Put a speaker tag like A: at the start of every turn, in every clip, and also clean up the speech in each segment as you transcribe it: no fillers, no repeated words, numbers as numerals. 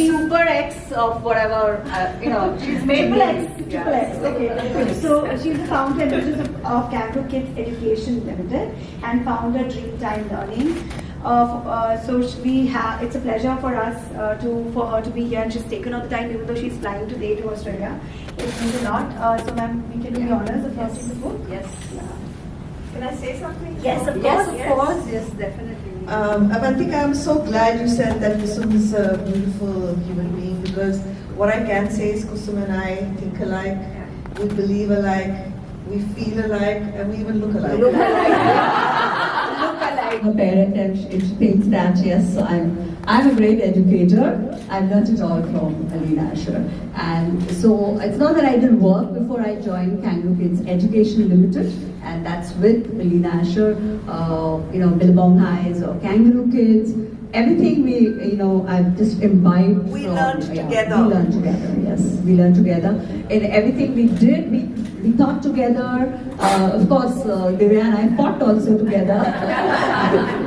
A: super X of whatever, she's made
B: Triple X,
A: me.
B: Triple X, okay. So she's the founder and manager of Kangaroo Kids Education Limited and founder Dreamtime Learning. It's a pleasure for us for her to be here, and she's taken all the time even though she's flying today to Australia. It means a lot. So ma'am, we can do the honors of launching the book.
A: Yes.
C: Can I say something?
B: Yes, of
A: Yes,
B: course.
A: of course. Yes, definitely.
C: Avantika, I'm so glad you said that Kusum is a beautiful human being, because what I can say is Kusum and I think alike, we believe alike, we feel alike, and we even look alike.
A: Look alike.
D: I'm a parent, and she thinks that yes, I'm a great educator. I've learned it all from Alina Asher. And so it's not that I didn't work before I joined Kangaroo Kids Education Limited, and that's with Alina Asher, Billabong Highs or Kangaroo Kids. Everything I've just imbibed.
C: We
D: from,
C: learned together.
D: We learned together, yes. We learned together. In everything we did, we thought together. Of course, Divya and I fought also together.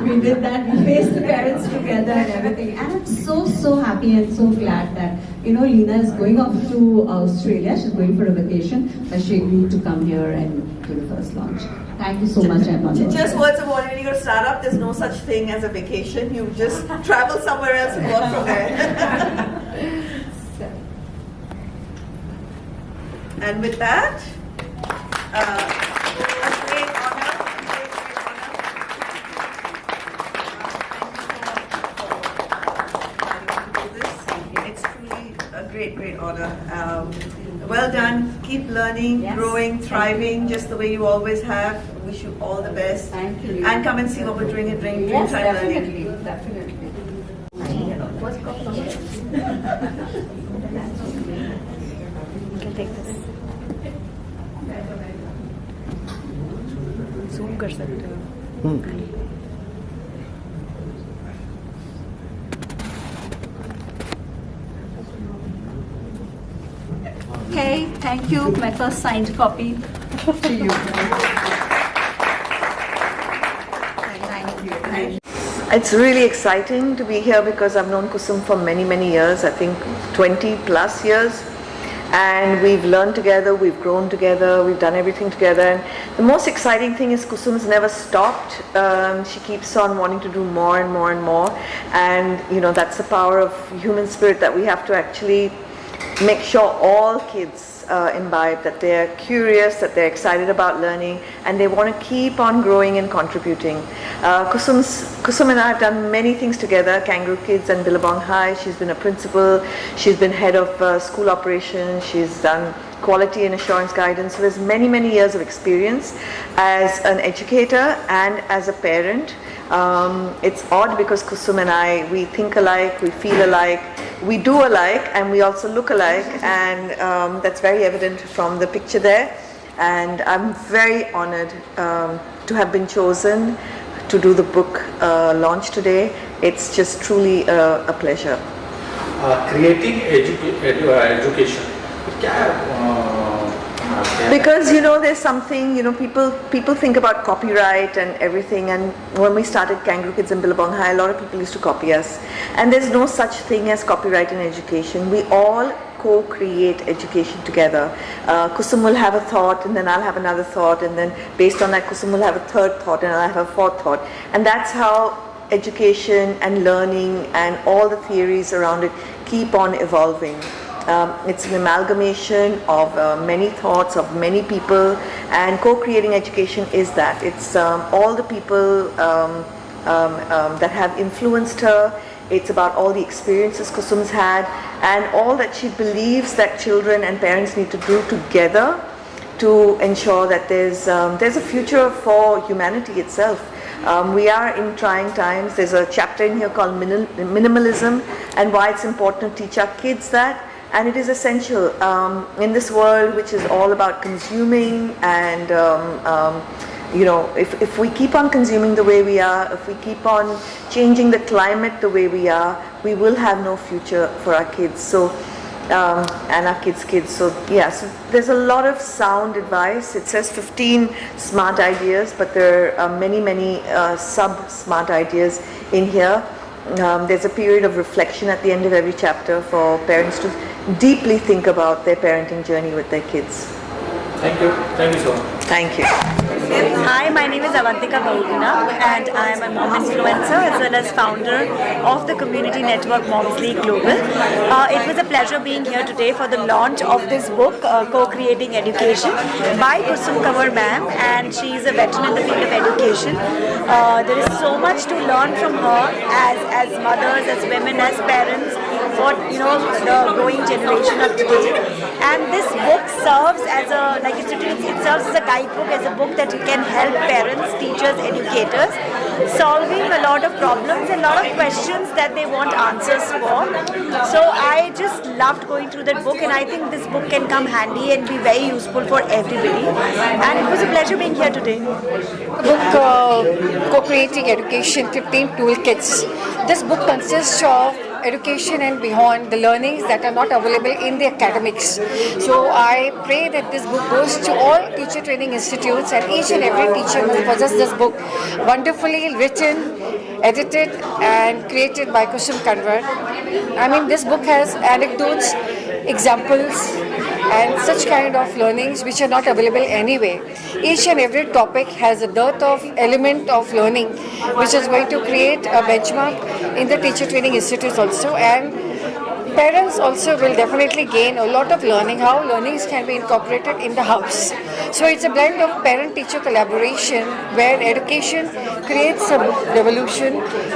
D: We did that. We faced the parents together and everything. And I'm so happy and so glad that, Lina is going off to Australia. She's going for a vacation. But she agreed to come here and do the first launch. Thank you so much, Emma.
C: Just words of warning, when you're a startup, there's no such thing as a vacation. You just travel somewhere else and work from there. And with that, a great honor. It's truly a great honor. Well done. Keep learning,
A: Yes.
C: growing, thriving, just the way you always have. Wish you all the best.
A: Thank you.
C: And come and see what we're doing at Dreamtime
A: Yes,
C: Learning.
A: definitely. You can take this. Zoom कर सकते हो. Okay, thank you. My first signed copy to you. Thank you.
C: It's really exciting to be here because I've known Kusum for many years, I think 20 plus years. And we've learned together, we've grown together, we've done everything together. And the most exciting thing is Kusum's never stopped. She keeps on wanting to do more and more and more. And that's the power of human spirit, that we have to actually make sure all kids imbibe, that they're curious, that they're excited about learning, and they want to keep on growing and contributing. Kusum and I have done many things together, Kangaroo Kids and Billabong High. She's been a principal, she's been head of school operations, she's done quality and assurance guidance. So there's many years of experience as an educator and as a parent. It's odd because Kusum and I, we think alike, we feel alike, we do alike, and we also look alike, and that's very evident from the picture there. And I'm very honored to have been chosen to do the book launch today. It's just truly a pleasure.
E: Creating education.
C: Because there's something, people think about copyright and everything, and when we started Kangaroo Kids and Billabong High, a lot of people used to copy us. And there's no such thing as copyright in education. We all co-create education together. Kusum will have a thought, and then I'll have another thought, and then based on that Kusum will have a third thought, and I'll have a fourth thought. And that's how education and learning and all the theories around it keep on evolving. It's an amalgamation of many thoughts of many people, and co-creating education is that. It's all the people that have influenced her. It's about all the experiences Kusum's had, and all that she believes that children and parents need to do together to ensure that there's a future for humanity itself. We are in trying times. There's a chapter in here called minimalism, and why it's important to teach our kids that. And it is essential in this world which is all about consuming, and if we keep on consuming the way we are, if we keep on changing the climate the way we are, we will have no future for our kids. So and our kids. So so there's a lot of sound advice. It says 15 smart ideas, but there are many sub-smart ideas in here. there's a period of reflection at the end of every chapter for parents to deeply think about their parenting journey with their kids.
E: Thank you. Thank you so much.
C: Thank you.
F: Hi, my name is Avantika Bahuguna and I am a mom influencer as well as founder of the community network Moms League Global. It was a pleasure being here today for the launch of this book, Co-Creating Education by Kusum Kanwar ma'am, and she is a veteran in the field of education. There is so much to learn from her as mothers, as women, as parents, for the growing generation of today. And this book serves as it serves as a guidebook, as a book that can help parents, teachers, educators solving a lot of problems and a lot of questions that they want answers for. So I just loved going through that book, and I think this book can come handy and be very useful for everybody. And it was a pleasure being here today.
G: Book Co-Creating Education 15 Toolkits. This book consists of education and beyond, the learnings that are not available in the academics. So I pray that this book goes to all teacher training institutes, and each and every teacher must possess this book, wonderfully written, edited and created by Kusum Kanwar. I mean, this book has anecdotes, examples and such kind of learnings which are not available anyway. Each and every topic has a dearth of element of learning which is going to create a benchmark in the teacher training institutes also, and parents also will definitely gain a lot of learning, how learnings can be incorporated in the house. So it's a blend of parent-teacher collaboration where education creates a revolution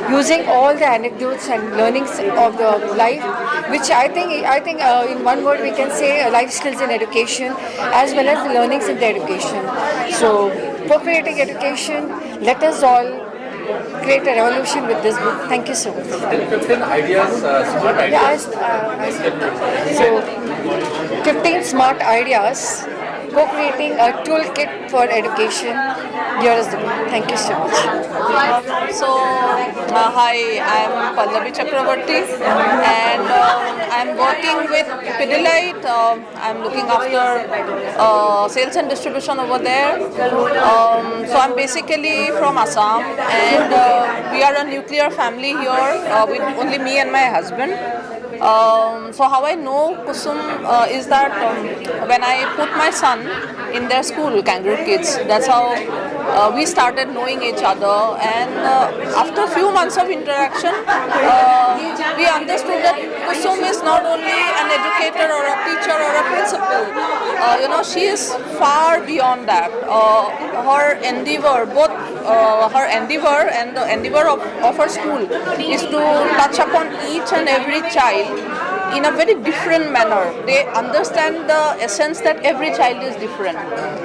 G: using all the anecdotes and learnings of the life, which I think in one word we can say life skills in education as well as the learnings in the education. So co-creating education, let us all create a revolution with this book. Thank you so much.
E: 15 ideas, smart ideas.
G: So 15 smart ideas, co-creating a toolkit for education. Here is the book. Thank you so much.
H: Hi, I'm Pallavi Chakravarti, and I'm working with Pidilite. I'm looking after sales and distribution over there. So I'm basically from Assam, and we are a nuclear family here with only me and my husband. So how I know Kusum is that when I put my son in their school, Kangaroo Kids, that's how we started knowing each other, and after a few months of interaction, we understood that Kusum is not only an educator or a teacher or a principal. She is far beyond that. Her endeavor, both her endeavor and the endeavor of her school, is to touch upon each and every child in a very different manner. They understand the essence that every child is different.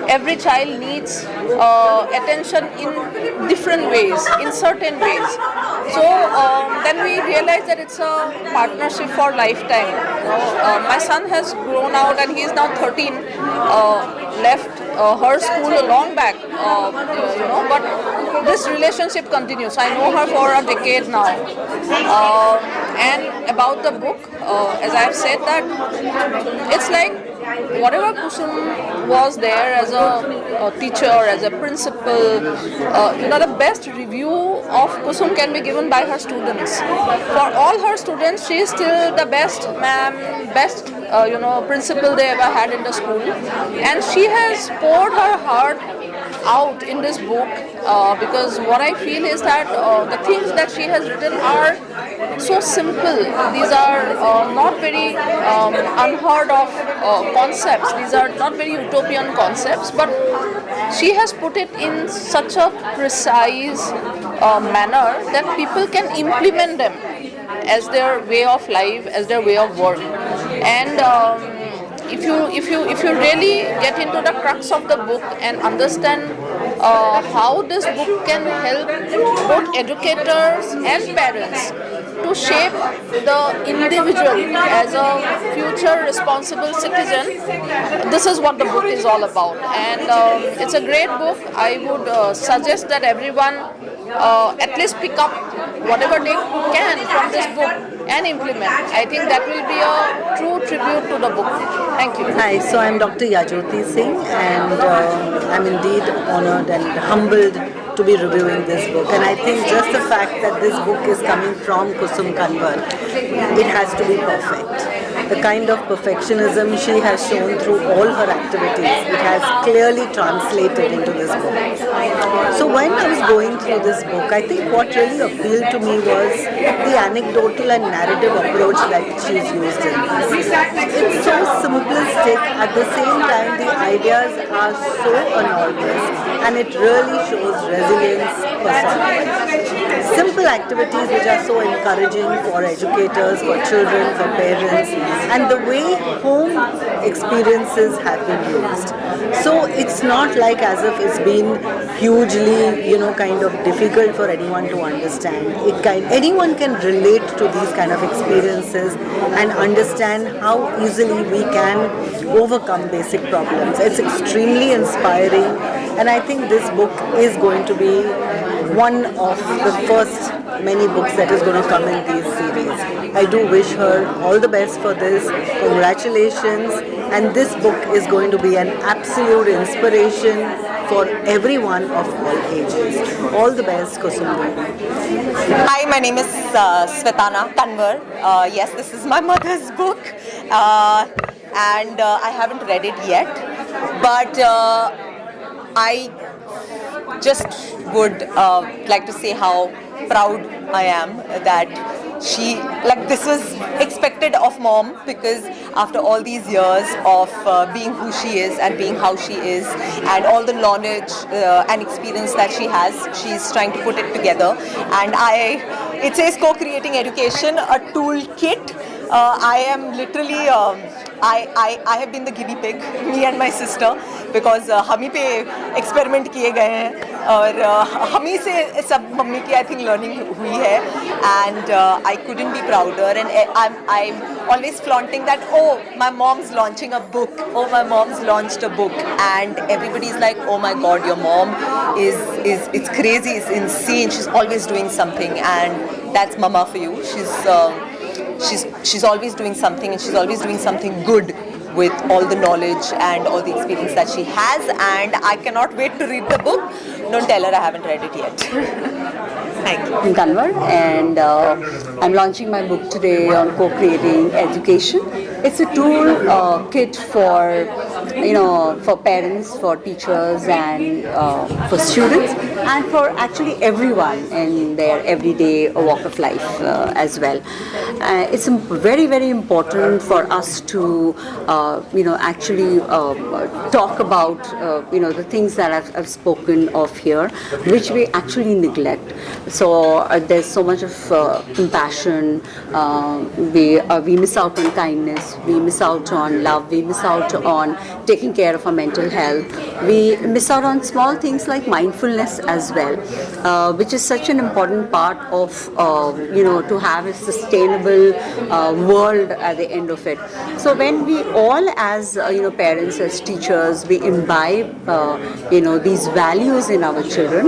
H: Every child needs attention in different ways, in certain ways. So then we realized that it's a partnership for lifetime. My son has grown out and he is now 13, left her school a long back, but this relationship continues. I know her for a decade now. And about the book, as I have said, that it's like whatever Kusum was there as a teacher, as a principal, the best review of Kusum can be given by her students. For all her students, she is still the best ma'am, best principal they ever had in the school, and she has poured her heart out in this book because what I feel is that the things that she has written are so simple. These are not very unheard of concepts. These are not very utopian concepts, but she has put it in such a precise manner that people can implement them as their way of life, as their way of work. And if you really get into the crux of the book and understand how this book can help both educators and parents to shape the individual as a future responsible citizen, this is what the book is all about. And it's a great book. I would suggest that everyone at least pick up whatever they can from this book and implement. I think that will be a true tribute to the book. Thank you.
I: Hi, so I'm Dr. Yajoti Singh, and I'm indeed honored and humbled to be reviewing this book, and I think just the fact that this book is coming from Kusum Kanwar, it has to be perfect. The kind of perfectionism she has shown through all her activities, it has clearly translated into this book. So when I was going through this book, I think what really appealed to me was the anecdotal and narrative approach that she's used in this. It's so simplistic, at the same time the ideas are so enormous, and it really shows resilience personified. Simple activities which are so encouraging for educators, for children, for parents, and the way home experiences have been used. So it's not like as if it's been hugely, kind of difficult for anyone to understand. Anyone can relate to these kind of experiences and understand how easily we can overcome basic problems. It's extremely inspiring, and I think this book is going to be one of the first many books that is going to come in these series. I do wish her all the best for this. Congratulations. And this book is going to be an absolute inspiration for everyone of all ages. All the best, Kusum.
J: Hi, my name is Svetana Kanwar. Yes, this is my mother's book, and I haven't read it yet, but I just would like to say how proud I am that this was expected of mom, because after all these years of being who she is and being how she is, and all the knowledge and experience that she has, she's trying to put it together. And it says co-creating education, a toolkit. I am literally I have been the guinea pig, me and my sister, because हम ही पे experiment किए गए हैं और हम ही से सब mummy की I think learning हुई है, and I couldn't be prouder, and I'm always flaunting that, oh, my mom's launching a book, oh, my mom's launched a book, and everybody's like, oh my god, your mom it's crazy, it's insane, she's always doing something, and that's mama for you. She's always doing something, and she's always doing something good with all the knowledge and all the experience that she has, and I cannot wait to read the book. Don't tell her I haven't read it yet. Thank you.
K: I'm Kanwar, and I'm launching my book today on co-creating education. It's a tool kit for parents, for teachers, and for students, and for actually everyone in their everyday walk of life as well. It's very, very important for us to actually talk about the things that I've spoken of here, which we actually neglect. So there's so much of compassion. We miss out on kindness. We miss out on love. We miss out on taking care of our mental health. We miss out on small things like mindfulness as well, which is such an important part of to have a sustainable world at the end of it. So when we all, as parents, as teachers, we imbibe these values in our children,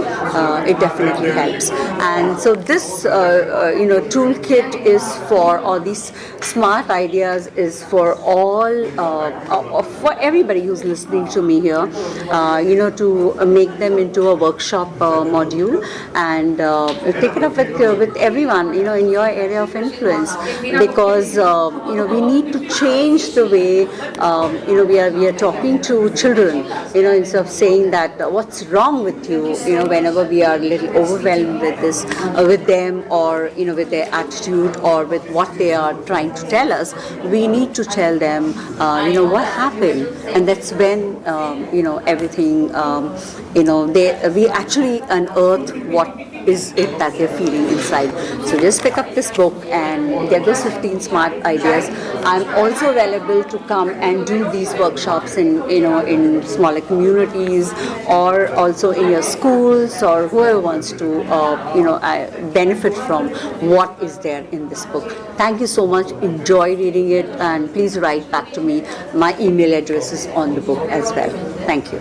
K: it definitely helps. And so this toolkit is for all these smart ideas, is for all for everybody who's listening to me here, to make them into a workshop module and take it up with everyone in your area of influence, because we need to change the way we are talking to children, instead of saying that what's wrong with you, whenever we are a little overwhelmed with this, with them, or with their attitude, or with what they are trying to tell us. We need to tell them what happened, and that's when everything we actually unearth what is it that they're feeling inside. So just pick up this book and get those 15 smart ideas. I'm also available to come and do these workshops in smaller communities, or also in your schools, or whoever wants to benefit from what is there in this book. Thank you so much. Enjoy reading it, and please write back to me. My email address is on the book as well. Thank you.